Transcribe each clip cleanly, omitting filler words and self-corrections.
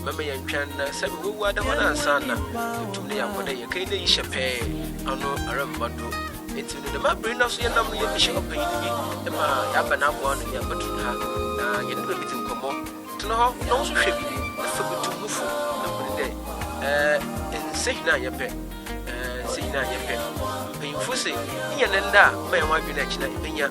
Mama Yanchan, Sabi Wada Sana, to the Apode, Yakade Chape, Ano Arambado. It's in the map, bring us your number, your bishop of Pain, Emma Yabana one, Yabatuna, Yanabit in Como, to know no ship, the foot to move for the day. In Sina Yape, Sina Yape, painful say, Yanenda, my wife in Achina, Pena,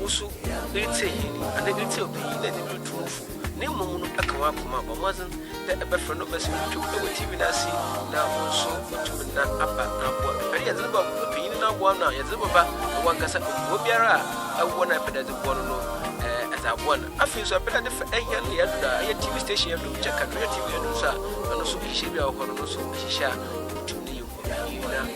also, they say, and they tell me that they do truth. Nemo Akawakuma, but wasn't the ever no person to TV Nasi now also to not up and I had about opinion of one now, Yazaba, one Casa Wobiara, I won up at the one as I won. I feel so better for a young TV station to check and TV and also Ishia or Honoso Shisha to New Yazan.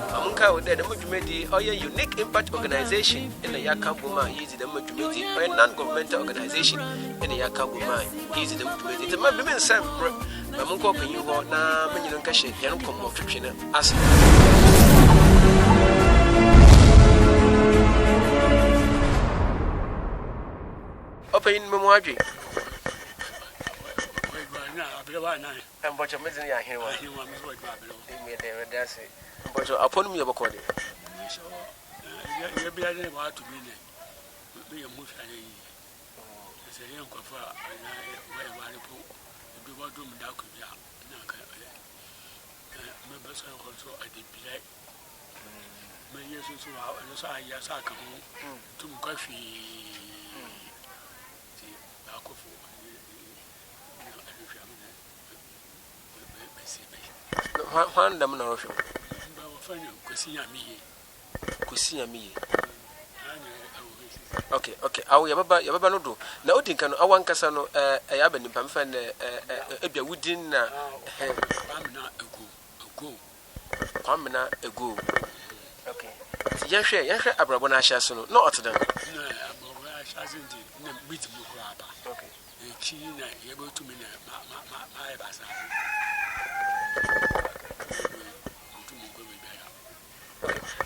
Amunka with the Mujumedi or your unique impact organization in the Yakabuma, easy the Mujumedi or a non-governmental organization in the Yakabuma, easy the Mujumedi. The Mabiman Sam, Mamunko, can you go now? Many don't cash it, young combo fiction as open Memory. And what you're missing here, but upon me of a corner. You'll be able to be a movie. It's a young cover, and I do what do without members also I did black. Many years ago, I come home to coffee. One them no show. Okay, I will Yababa no do. Now, think I want Cassano, a Yaban Pamfan, a wooden a go. Okay. Yasha Abrabona Shasono, not to them. No, okay. China, able to mean my basa.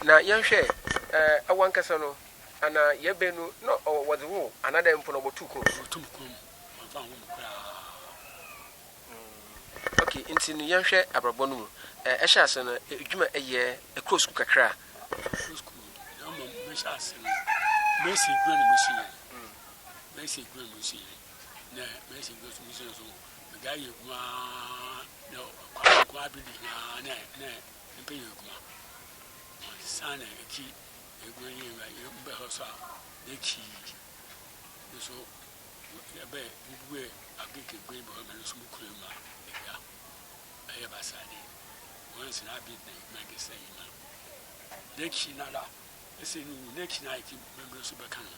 Now, young share, I want Cassano, and Yabenu, no, or was the rule, another imponable two. Okay, into the young share, Abrabonu, a shasson, a year, a close cacra. Messi, Grand Messi, Messi goes to Museum. The guy you no, quite and pay you. My son and a key, a green, you house, the key. So, I bet you wear a big green boy and a small cream. I have a Sunday. Once in a bit, make a say, the key nada. I say, next night, members of Bacana.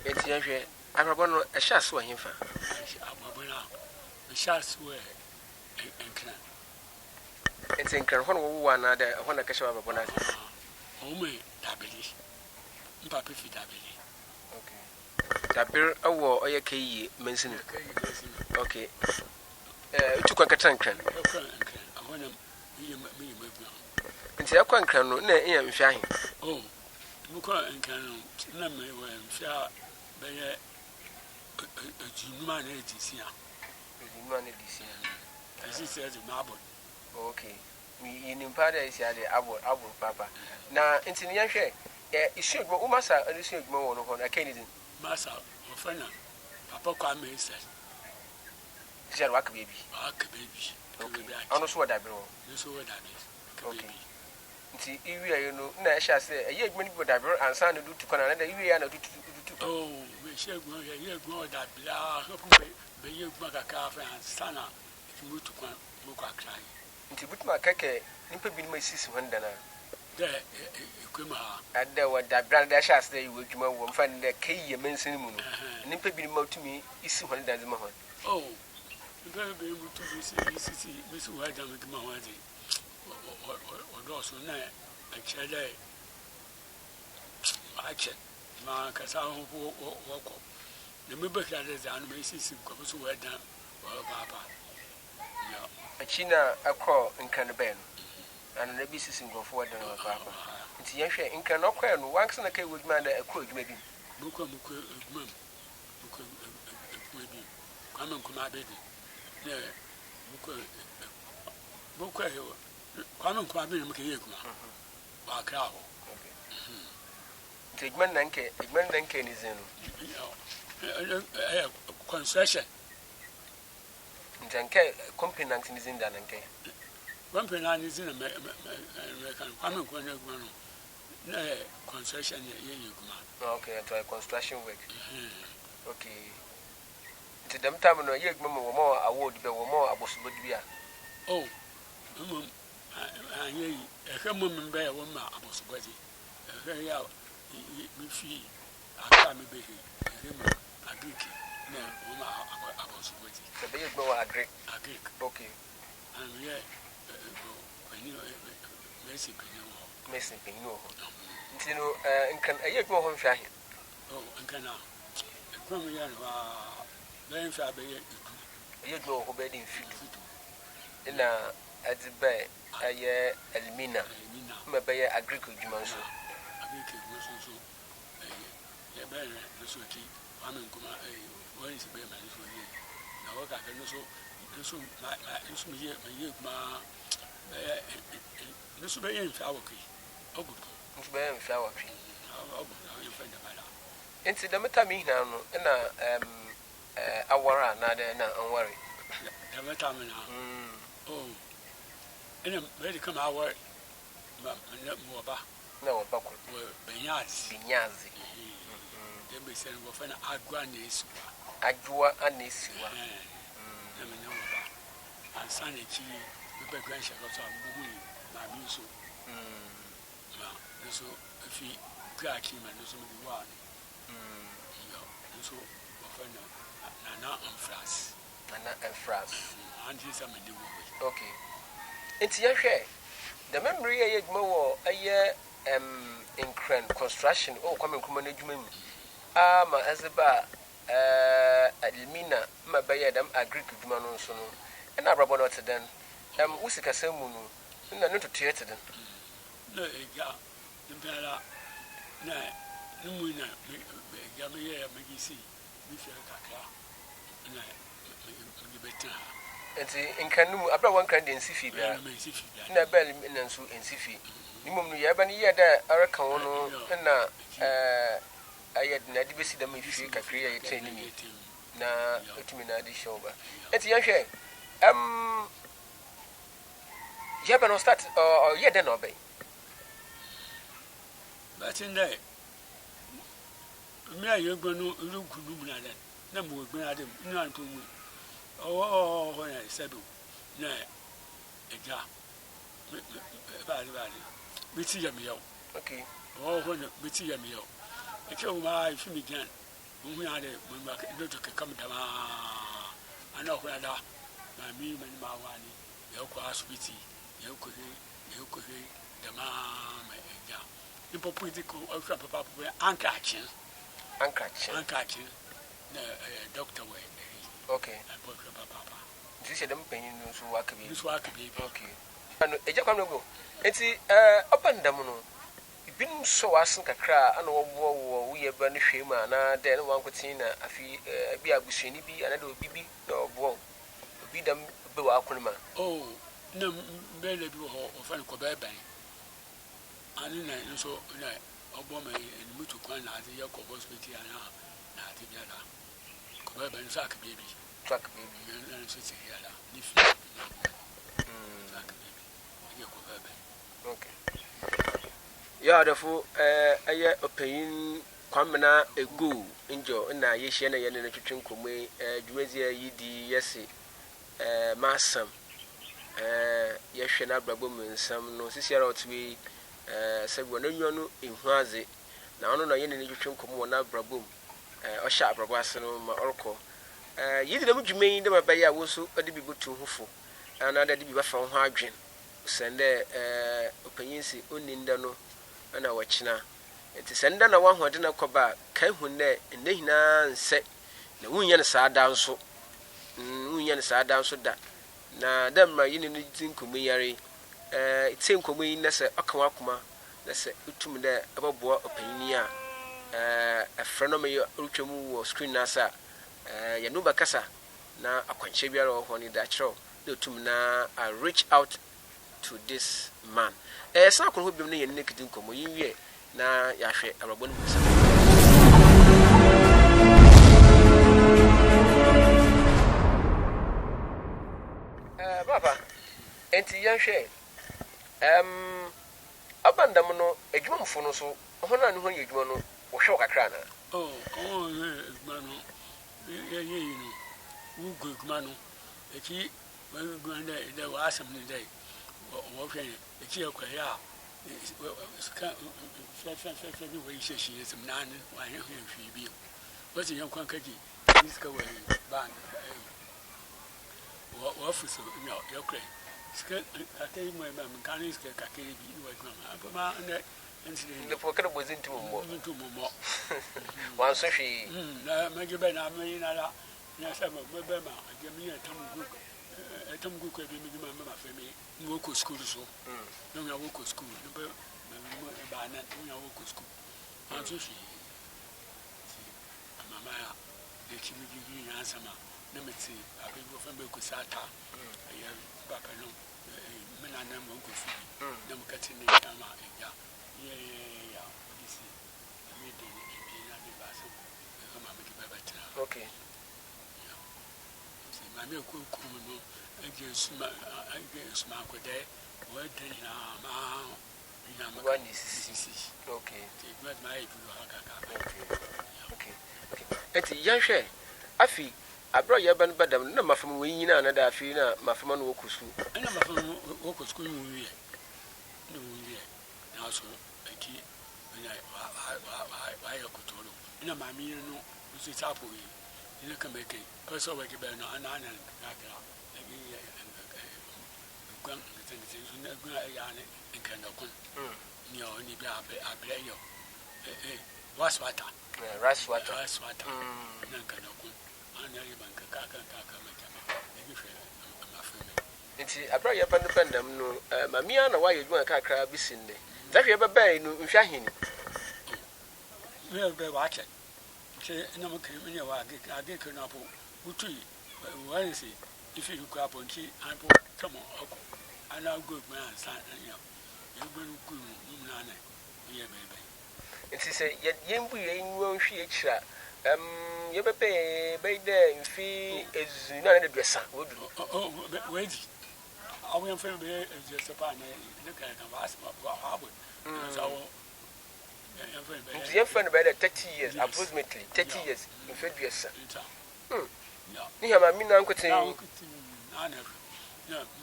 It's Yankee. I remember a shot swing him for the shots were and clan. It's in Carhon one other when I catch up upon us. Only Dabby. Papa Dabby. Okay. Dabby, a war or a key mentioning. Okay. Took a catan cran. I want to be it's a quan cran, no, I'm shying. Oh, Muka and Canon, none may wear fair. A human agency. As he says, marble. Okay. Me in Impada is the Abu Papa. Now, it's in your share. It should go almost a little more on a Canadian. Massa, or friend, Papa Kwame says. Baby. Okay. I know what I brought. You saw what I mean. Okay. nti iwi ayo no na ehya se eye adwuma ni boda bro ansa na do tukana na iwi ya na do oh me shegun ye gun da bla hopu be ye gun kaka fa ansa na mu tukwan mu kwa krai nti butuma keke nimpa bi ni masisi honda na de ekwema ada wa da bra da ehya se iwi adwuma wo mfa ne kai ye mensin mu no nimpa bi ni matumi isi honda zema hon oh nimpa bi mu tu bi si wa da me gma wa de o so na a chele a che ma ka sa ho wo ko ne me be ka de za no me sisi ko so wa da wa baba ya a china akọ nkan ben ana na bi sisi ngofo wa da wa baba nti ye hwe nkan no kwa no wanks na kai woduma da akọ adwuma bi muko adwuma bi kwamen kuma be ne muko kwamen kuma be muke ye kuma ba kra ho nti adwuma nanke ni zenu concession ntanke company nanke ni zinda nanke company na ni zina me kan kwamen ko na adwuma no na concession ye kuma okay to construction work okay nti dem time no ye adwuma mo mo award be wo mo abosobodi bia oh ayi ehemu mbe ya wo ma abosobodi ya mi fi aka mi be ehemu agriki na wo ma abosobodi se be ye gbo agrik okay and yeah when you Messi Pino nti no nkan aye adwuma ho hwa he oh nkan na ekwan ya no ben fa be ye aye adwuma ho be din fitu ina adibe aye elimina me be ye agriko adwuma so ye be no so ki amen kuma won si be ma so ye na wo ka ka no so ye kuma no so be ye fa wo ki ogudu nti be ye fa wo ki ogudu ye fa da bala nti da meta mi hina no ina awara na de na anware da meta mi na oh ina be come aware mo ba na wo ba ko benyazi dem be say go fa na agwa na esiwa na me na wo ba ansa na chi be gran sha so ambu na bi so na so fi kraki ma no so me wa so go fa na amfras anti sa me de wo okay enti ya hwe the memory ye adwuma wo aye incren construction kwame kuma na adwuma mu ma azeba admina ma baye dam agric adwuma no so no na brabo no teden usika samu no na no to teden na ega mbara na numu na ga me ye magisi bi fi kakra na me beta enti nkanum abra wan kan de nsifi bia na bel na nso nsifi nimum no ye ba ne ye da araka wono na ayed na di besi da me fi kakra ye training na otumi na di show ba enti ye hwe ye ba no start ye da no be but in there me ayo gbonu irugunu mu na den na mo gbonu adem inu anto mu oh when I said no eja ba biti ya mi yo okay oh when biti ya mi yo e ke o ma ifi mi gan mo hu ade mo ma do to come down ana ko ada na mi ma wa ni e ko asubiti e ko he da ma eja ipo political o fa papa ankachi na doctor we okay papa this is them penny no so wakabi okay ano eja kwam no go enti opanda mu no bin so wasen kakra ana wo ye ba ne hwem ana de no wankotin na afi bi abusuani bi ana de obibi na obo obi dam be wa akonima oh na bele bi ho o fa ne ko ba ban ani na nso na obo ma ni mutu kwan na ade ye ko hospital ana na ade bia da ko ba ban so akabi bi track baby na so ti ya la ni fi track baby ye ko ba ban okay ya da fu aye opinion kwamna ego injo na ye hye na ye ne twetwe nkomwe dwumezi yi di yesi masam ye hwe na abrabo mu nsam no sisiara otwe sebu na nwa ehwaze na ono na ye ne twetwe nkomwe na abrabo o sha abrabo ase no ma orko yi di na mu dwumen de mabaye a wo so ade bi botu hufo ana ade bi ba fa ho adwen sende opinion si oninda no ana wachina enti senda na wahode na koba kai hunne ndehina nse na wunya ne saada nso da na damma yini ni tinkumu yare tinkumu yin na se aka wakoma na se utum da ababoa opanyini a afreno me rutwemu wo screen na sa ya no bakasa na akwanche biara wo ho ni da kiro na utum na reach out to this man sa ko ho bim ne yen ne kiti nkomo yin wie na ya hwe abrabo no musa baba enti ya hwe abandam no adwuma mfo no so ho na ne ho ye adwuma no wo hwe kakra na adwuma no ye no wo go adwuma no eki wo go na wa asem ni dai wo hwe eki akwaya ska ni wo yishe shi yesem nan wa he hwe bi wo ti yan kwan kaji iska wo ban wo fuso yo kre ska akai mo ma kan iska ka ke bi wo ma ma ne le fokere bozinti mo wan so hwe na ma ge ba na ma yin ala na sa ma be ma ge mi etam gu ko bi mi ma fa mi wo ko school so no ya wo ko school no be ba na no ya wo ko school an so hwe mama ya de kimi gi ya sama na meti abi go fa be ko sata ya ba ka no me na na mo ko fi na mo kati ne ya ma ya ya isi me de bi na de ba so ko ma me ki ba tra okay si ma me ko no age suma ko de wo de na ma ina ma one is okay but my do okay eti ya hwe afi abro ya ban badam na mafam wi nyina na da afi na mafam no wokusu na mafam wokusu mu wi na so eki na wa ya kutoro ina mami no usi tapo wi ina kama ke person wa ke ba no ana na ka gwan tete na gwan ya ne nkan da kun ni o ni bi abre yo waswata raswata nan kan da kun ana yi banka ka ma kama ni fe amafeme nti abra ya ban bandam no mamia na wa yedwa kakra bisinne zahwe baba no nhwa hini me be wa che na mo kire me wa age ke na po utu wa nsi ifi ku apo nti apo kamo ako ana go ma san ya egberu ku mu na na ye bebe nti se yembu ye nwo hwie kira ye bebe be de mfi ezu na na duesa wodu wedi awu yem fe be ezu sepa na ne ka ba abo so yem fe be 30 years approximately 30 years mfi duesa ni ya mami na nkotin na na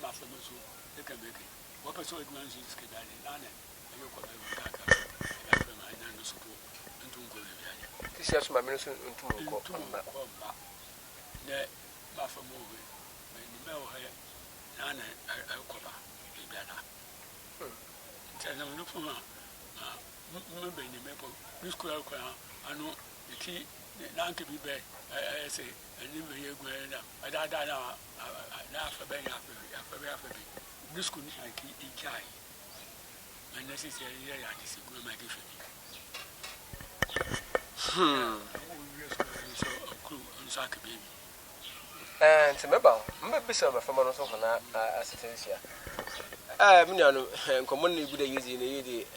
ma fa mo so de ka be ke wo pe so edwan so ske dani na na e ko be ka ma na no so ntu ko be ya tisi aso mami no so ntu ko ma ne ma fa mo we ni me o he na na ko ba bi da na no fu ma me be ni me po ni school ko anu ki na nke bi be say ani me ye gwe na ada na fa be ya fa be this could not like ikai and necessary ya this go my give so crew on sack baby and remember be some from no so na assistance ya me no nkomo na ibu da yuzi na yidi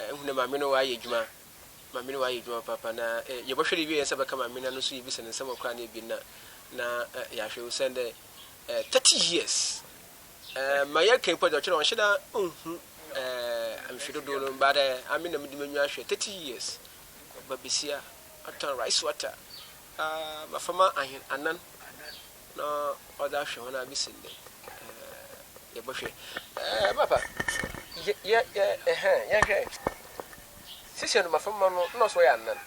ehuna ma me no wa yedwuma mami no wa yedwuma papa na ye bohwere bi yensa baka mami na no so yibisa ne nsama kwa na bi na ya hwe usende 30 years my year came for the children shida I'm sure do but I mean, I'm doing 30 years. But Bessia, I turn rice water. My farmer, and none. No, other show when I be seen there. Bushy. Papa. Yeah, Sister, my farmer, no, so I am none.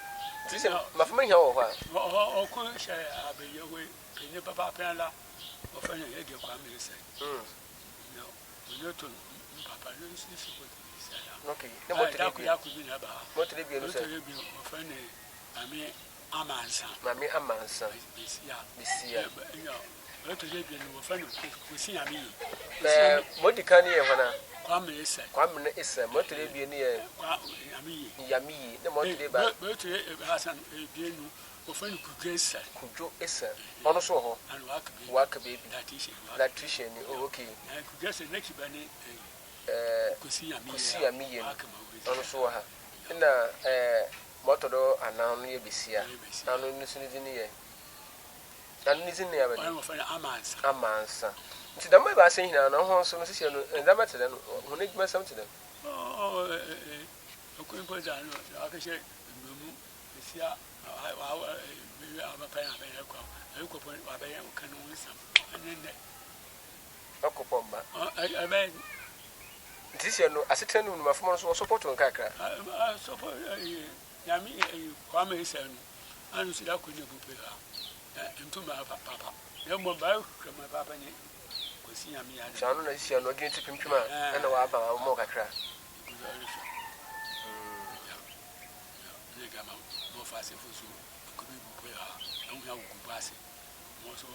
Sister, my farmer, Oh, could share your way, Papa Pella, or Fanny Egg, your family said. No, we to Papa, okay, no more to be about. What did you say? Fanny, I mean, Amansa, Mammy Amansa, this year, what to live in Fanny, we see me. What the canny, Kwame is a motor be near Yami, the motor by Hassan, or Fanny could guess, could do is on so and work a baby that Tricia, okay, I could guess the next Benny could see a million on so her. And motor and now near Bessia, and listen in the air. And listen near Amansa. To the way saying now, no so and that matter then when it must something. Oh, I couldn't put down. I can say, this year, I have a pen. I look upon what I can win some. And then I mean, this year, I sit in my phone was support on Kaka. I suppose Yami, Kwame is and see that couldn't be into my papa. No more about my papa. Shannon is not going to come and about more crack. No fast if you could be and we have good passing. Also,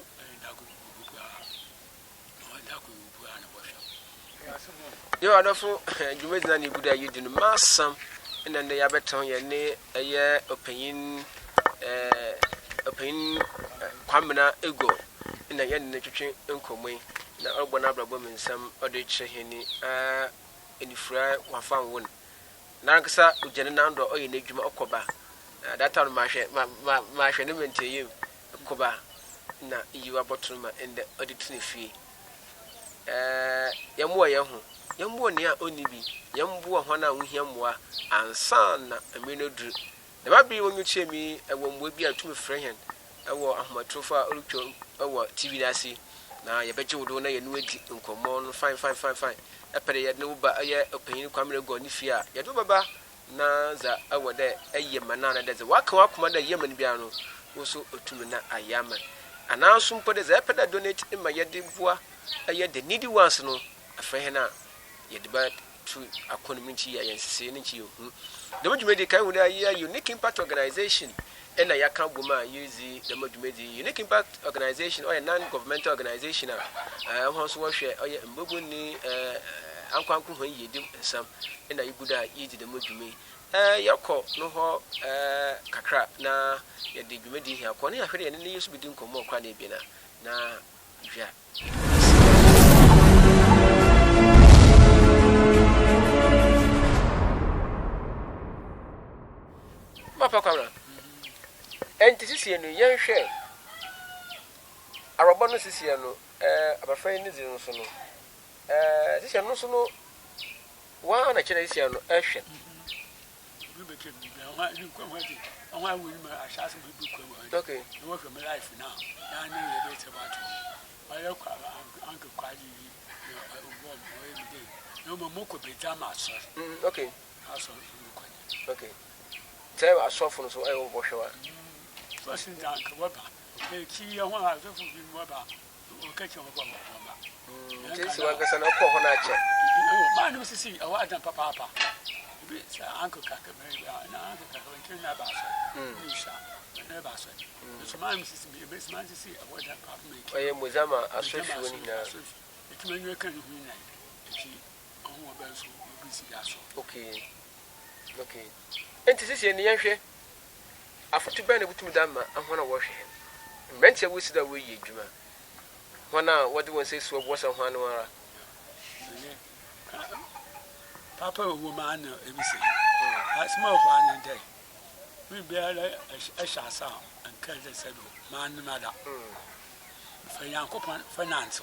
you are not for you made any good idea. You didn't mass some, and then they have a tongue a year opinion, Quamina ego in a young nature in Comway. Na ogbona brabo mensam ode cheheni eni fra wafan won na nkasa ujene nando oye na adwuma okoba that time ma hwe ne menteyem okoba na yiwa botuma ende ode tini fi yamwo ye ho yamwo ne a oni bi yamwo hona wohia mmoa ansa na amenodu na babi wonyu chemi ewo mmo bi atumi fra hen ewo ahmatrofa orutwo ewo tv dasi na yebeje wodo na yenu edi nkomo no fine epere ye ne uba aye opanyin kwamre go ni fi a ye do baba na za awode aye manana de ze waka wakoma da yeman bia no wo so otumi na ayama ananso mpo de ze epeda donate in ma ye de boa aye the needy ones no afa he na ye de ba to economy chi ya nsese ne chi hu de modwumedi kai wo na aye unique impact organization and I can't woman use the Modumedi Unique Impact Organization or a non-governmental organization. I want to share a Mubuni Uncle when you do some and I would eat the Mudumi. Yako, no ho, Kakra, na ya the Gumedi here. Connie, I heard any use between Como Quanibina. Na, yeah. Papa. And this is no young share. Our bonus is here no, our friend is in Sono. This is no Sono. One actually is here no action. Okay, you work from life now. I know you're better about it. I look Uncle Quadi every day. No more Moko Betamas. Okay, okay. Tell us often so I will wash away. First in down, Kawaba. The key on one has often been Waba, or catch on Waba. This one is an upper one. Man, was to see a white and papa. Uncle Cacaberry, and Uncle Cacaberry, never said. So, my Mrs. Best man to see a white and papa make. I am with Zama, a swift winning. It's when you can win it. Okay, okay. And this is in the air. After to burn it with Madame, I want to wash him. Mention which the way you do. One hour, what do you say? So was a 1 hour. Papa, woman, everything. I smell 1 day. We bear a shasa and curl the saddle, man, mother. For young couple finance.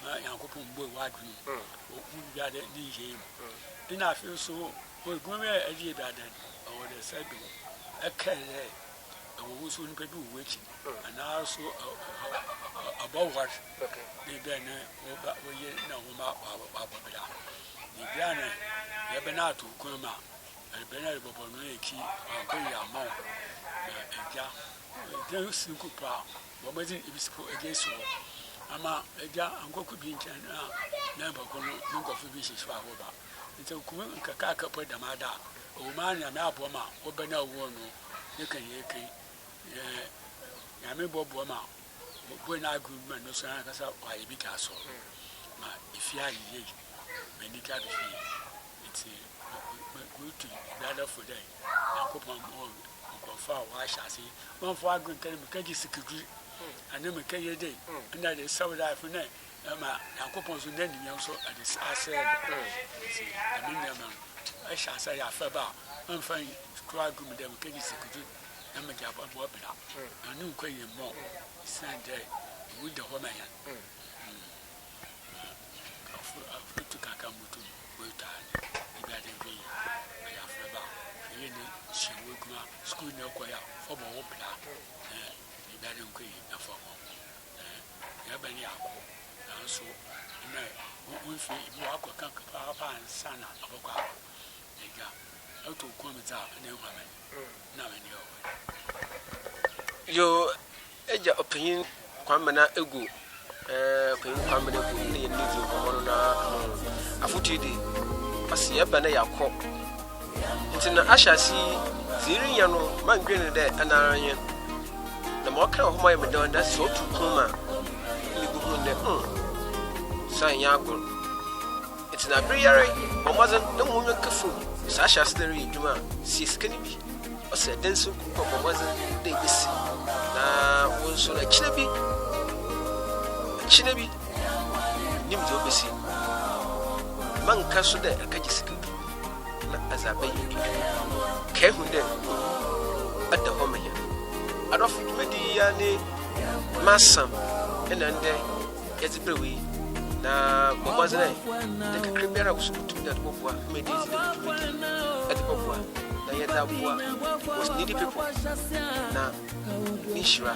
My young couple boy, white room. Who got it, him. ina fi so we gumi a die da dan o de sado akere wo so ni pedu wo echi ana so about what okay de ben wo ye na wo ma ba bela ni bia na ye be na to kuma e be na bobo no eki ko ya ma eja de sinku pa bo ma din ibisiko egeso ama eja ankoku bi nchen na ba ko no nko fu bi shiswa ho ba nti kuma nkaka ka pa da ma da o ma nya me abo ma wo be na wo no ne kan ye kan ya me bobo ma bo na agreement no so na kasa wa ye bi ka so ma ifia ye medical fee it's good to gather for them na ko pa mo ko fa wa sha si mo fa agreement kan me kan ji sikiri ana me kan ye dey na de so da for na ma na ko pa so na ni yan so at the asel see I mean na I sha say ya fa ba mo fa ko agreement dem kan ji sikiri na me ja ba bo bla anu ko ye mo Sunday with the woman. To Kakamutu, with that, you got a be. I have about she woke my school no quite for more opera. You got a queen for more. You have any apple. And so, we feel you are going to papa and son of a car. They got out to come without any woman. Now in your eja opinion kwamana egu opinion kwamana egu ni ndizo kono na afuti di pasi ya bana yakọ ntina ashasi ziri ya no mangwene de anaranye na mo kan ho ma yeme don da so tu kuma ni gugu de san ya go ntina briyare mo mazan dan mo nyo kafu sa ashasi de ri djuma si skani bi o se den so ko mo mazan de bisi na wonso na chinebi nimdo besi man kaso da akaji sikin na azabai yi kai hunde adda ho manya adofu medi ya ne masam ina nde yazibrewi na bomazana da kakribiara kusukutu da bobwa medi zidi adi bobwa na yada bobwa was needy people na nishira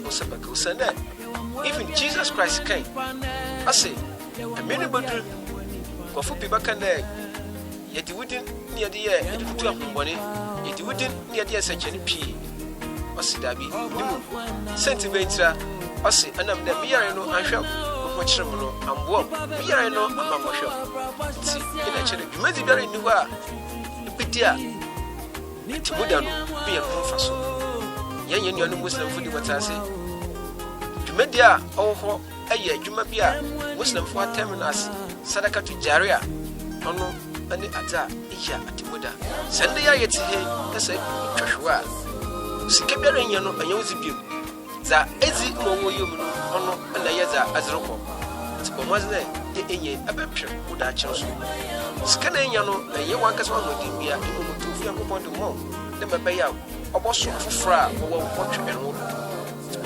osabaka usanda even Jesus Christ came I say a many bedroom go for people can there yet you wouldn't near the year and put up money yet you wouldn't near the such any p or see that be sentimental I say and I'm the beer no and shop much no and warm beer no and my shop see in a channel you might be very new bit dear it's modern be a professor yan yan Muslim for the what I say media oh aye adwuma bia Muslim for terminus sadaka to jaria ono ani ata iya atimoda sande ya yeti he kasa twahwa sikebere nya no anya uzibiem za ezi mo wo yom no ono na yeza azroko tipo mazne ye enye abepwe uda chenso sikana nya no ye wankasa wa modibia imo mutufi akopon de mo de bebeya oboso fofra wo twetwe enwo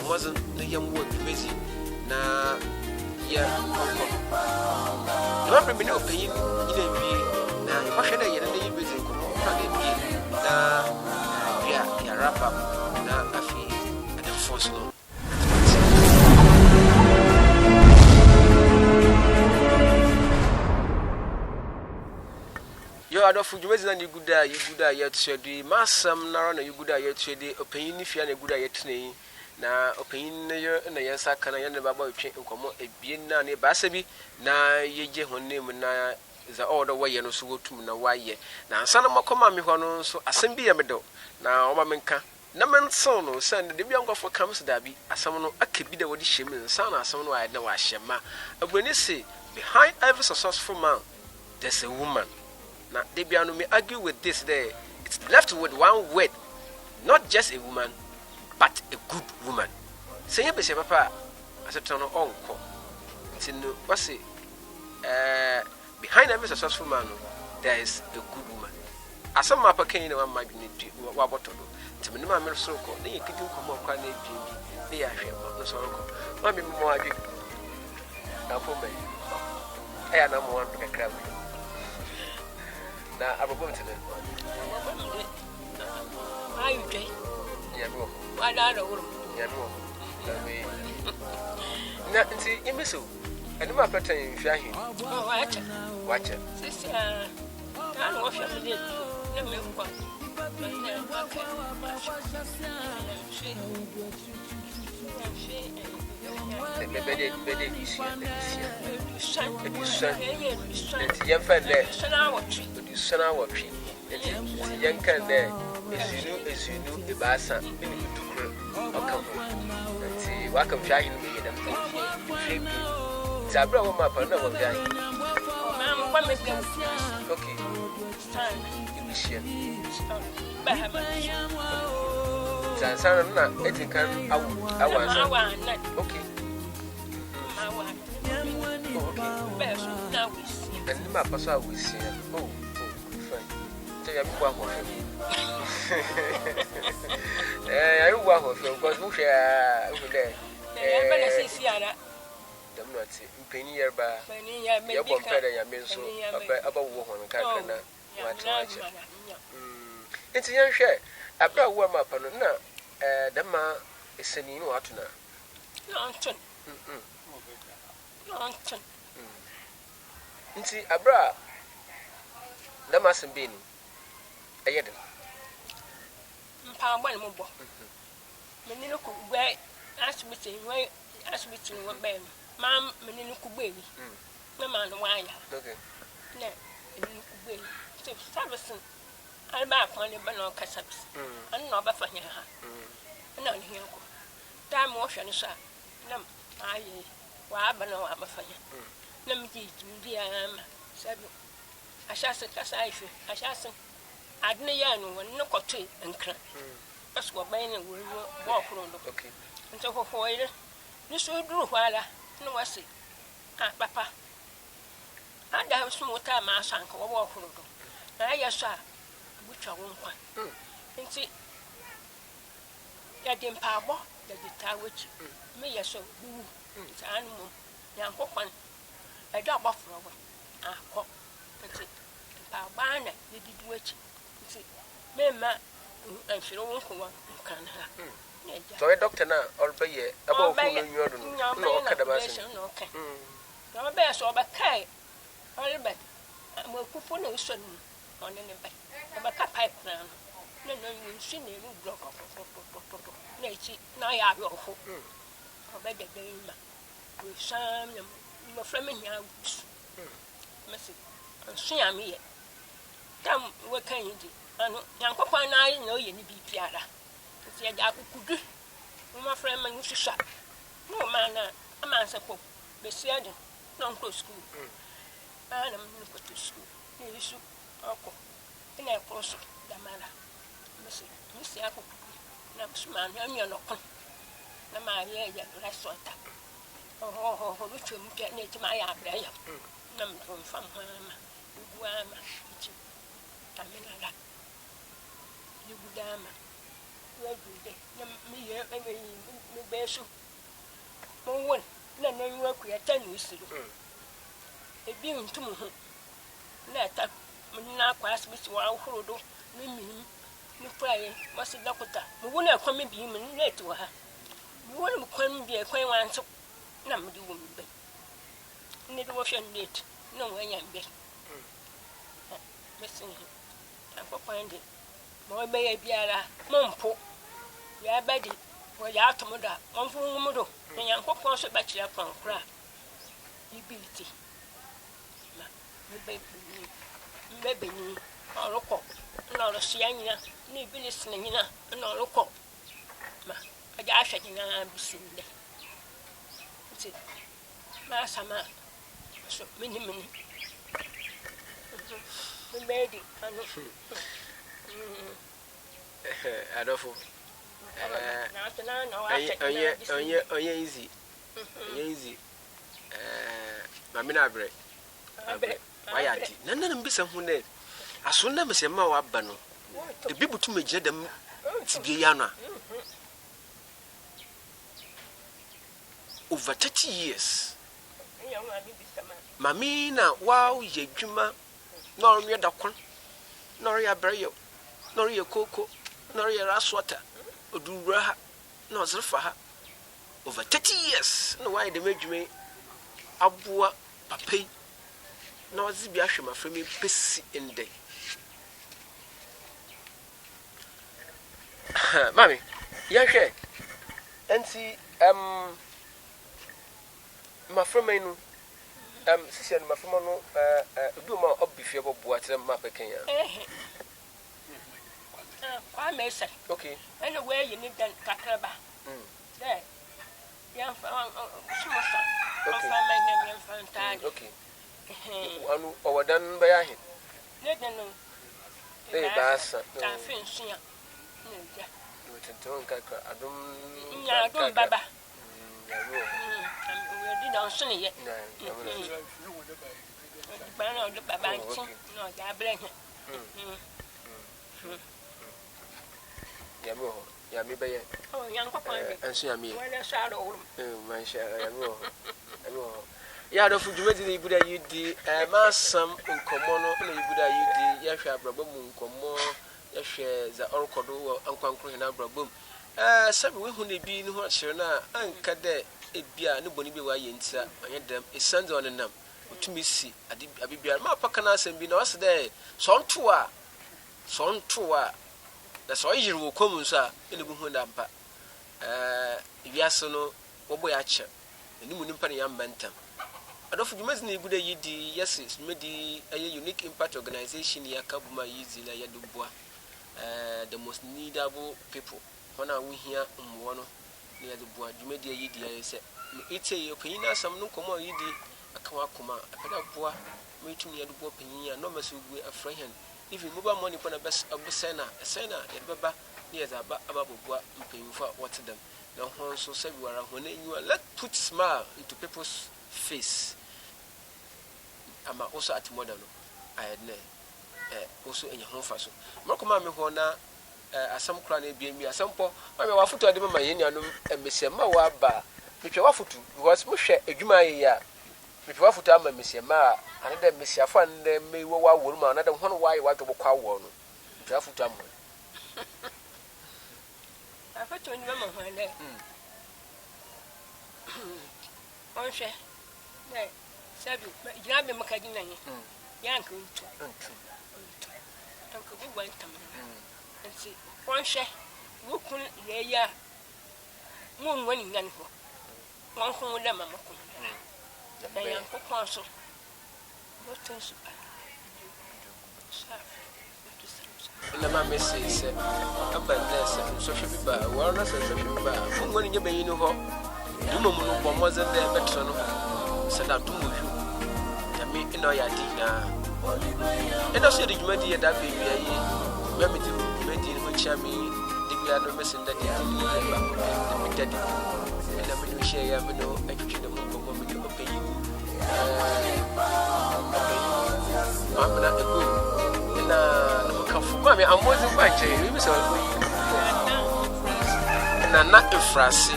wasn't the young work busy na ya no problem no opinion in a be na what should I na busy ko na be na ya wrap up na afi and the force no yo adofu jumezi na you good yet shedi masam na na you good yet shedi opinion if ya na good yet tnei na opinion na yansa kana yanda baba otwe nkomo ebien na ne baasa bi na yeje honnem na za order waye no so wotum na waye na ansa na makoma me ho no so asem bi ye medo na oma menka na menso no send de bia nkofo comes da bi asem no akabi da wodi hyem nsa na asem no ayɛ na wa hyema abuni say behind every successful man there's a woman na de bia no me argue with this there it's left with one word not just a woman but a good woman. Say you be papa accept no onko. Tinu wase behind every successful man there is a good woman. Asam mapa kan na one magnitude wa botodo. Timi ma me so ko na yekidi nkomo kwa na edwin bi na ya hwe no so ko. Ma me mo adwe. Na fo me. Aya na mo wan kakra. na abobom tene ayu dai ya no wala da wurin ya no na nti imiso ene ma patan hwahin wacha sisi kan wo hwa de na me kwa na aka bede isia nti yɛmfa dɛ sana wɔtwe nti yɛnkan dɛ esinu ebaasa ɛne mutukuro ɔka ho nti waka mhwɛ ahene mu yɛ dɛm hwɛ bi nti aberɛ a wɔma apa no na wɔhwɛ ahene ok ebusia nti ansana no na ɛtinkan awo ansa ok and my pastor will see. Oh, fine. Tell you what for him. I walk with him because who share over there. I'm not penny by your compare your men so about woman can't. It's a young share. I brought warm up on the ma is sending what now. Nonton. Nti abra da masen be ni ayede mpa gba ni mo bo meni no ku gba asibiti wo be ma meni no ku gba ni na ma no wanya okay na meni no ku gba ni so service alba ko ni ba no ka service an no ba fanya ha na ni hen ko da mo hwe ni so na ayi wa ba no wa ba fanya na mji ama sabu ashase kasa ife ashase adne ya no wonne koto enkran bas go ban ne wo bo kro ndo okay nto fofo ire ni so duru hwala no wase papa ada so mota ma asanka wo bo kro ndo na ya so a butwa wo nkwa nti ya dem pa bo da ditawachi me ya so du san mo ya kokwan edo abafro wo akọ nti pa bana yedidu achi nti mema anfiro wo nko kan ha so a doctor na olbeye aba ofu no nyodo no okada ba se no okay na ba so ba kai olbe mo kufu na so ni onne ne ba ka pipe na no no nsi na ru block na echi na ya bi ofu oba de de ma we sam mo frame nya us mesi ansia me ye tam we kan yi anu yankokwan na ayi na oye ni bibiara nti ya ja kukudu mo frame man hwehwa no man na amansa pop be siade no nko school ana mo ko to school ni isu akọ ina ekroso da mara mesi akọ na msuma anya no kon na ma ye ya restaurant lu chum ke ne ti ma ya bra ya na mfom fam ma uguama chi amina la yugudama wajude na mi ye mi besu mo won na na nwa ku ya tanu isiru ebi ntum ho na ta na kwa asibiti wa horodo ni minim ni praye masi dakota mo wona kwa me bi mi na eti wa ha mo wona mo kwa me bi kwa wan so na mdi wo mbe ni do wo net no wanya mbe mesin akwa ndi mo be ya biara mo mpo ya badi wo ya tomoda mo fu mudo na yankokon so ba kira kwankura ibility na mbe ni oroko na orosia nyina na ibility na nyina na oroko ma aja ahwe nyina bisinde ma sama so mini medi anu adofo onye easy mamina abre waya di nana mbisa hu ne aso na mesema wa ba no ebi butu megire dem tibie ya no over 30 years mamina wow ye dwuma na onwe da kon Noria Brayo, Noria Coco, Noria Raswata, Oduraha, no Zerfaha. Over 30 years, no why they made me Abua Pape, no Zibiashima from me, Pissy in day. Mammy, Yankee, and see, my friend, sister, my friend, do more up before what Mappa Kenya. I may say, Okay, anyway, you need that Kakraba. There, young okay. Or done by him. Let them know. They pass. I finish here. I don't, Baba. We did not see yet. But I know the Baba, no, I blame him. Yami Bay. Oh, young papa, and see me. When I saw old. My share, I will. Yard of Jumedi Buddha, you did a mass some uncommon, Buddha, you did Yasha Brabum, Como, Yasha, the Oracle, Uncle Brabum. Some who may be in what Sherna, and Cade, it be a nobody be why yinsa, I had them, it sends on them. To me, see, I did a baby, my pacanas and be no day. Son toa. That's why you will come, sir, in the Buhundampa. Yasono, Oboyacha, and Nimpani Bantam. I don't think you must need good yidi, yes, it's made a unique impact organization, Yakabuma Yizi, Yadubua, the most needable people. When I win here, one near the board, you made a yidi, I said, it's a opinion, some no common yidi, a Kawakuma, a Pedapua, meeting the board, no mess will be a friend. If you move money upon a best of the Sena, a Sena, a Baba, near the Ababa, paying for what to them. No one so say you are when you are let put smile into people's face. I'm also at modern. I had also in your home fashion. Mokoma me hona some cranny being me a sample. I mean, what foot I did my union and Miss Mawaba, which you offer to was Musha a Jumaya. If you offer to am Miss Ma, and then Miss Yafan, may wa woman, another one why you want to walk out one. If you offer to am. I put you in the moment when they Onche, nay, Sabu, you have been Macadina, Yanko, Uncle Wantam, and see, Onche, who couldn't lay ya moon winning Yanko. One who would them a the young consul. What is the mamma says, I'm by this, social bar, well, that's a social bar. From when you may know what you know, was there better. Said out to move you. I mean, in our dinner. And I said, you might hear that baby. Remember to make it which I mean, the other messing that you did. And I'm going to share, I know, I could the woman to obey you. I'm not a good. And I'm wasn't my chain. We was all and I'm not a frasy.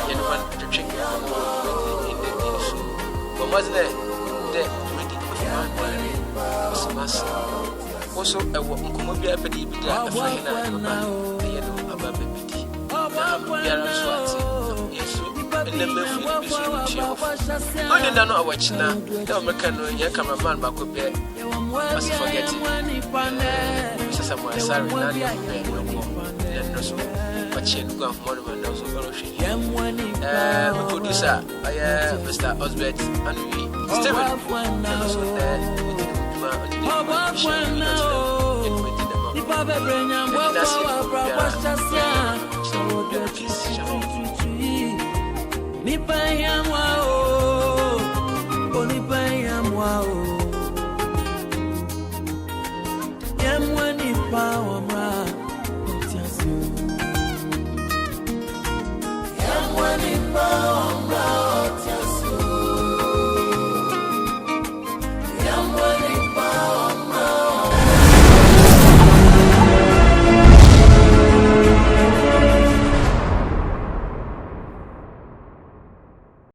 Anyone to check in the issue. But wasn't there? Also, I want to come up here for the I didn't know what now. The American, you come a man back up here. Must forget it. Someone sorry, not no more. But she had gone for one of those. Producer, Mr. Osbert, and we Steven. Nipa ya mwao, onipa ya mwao.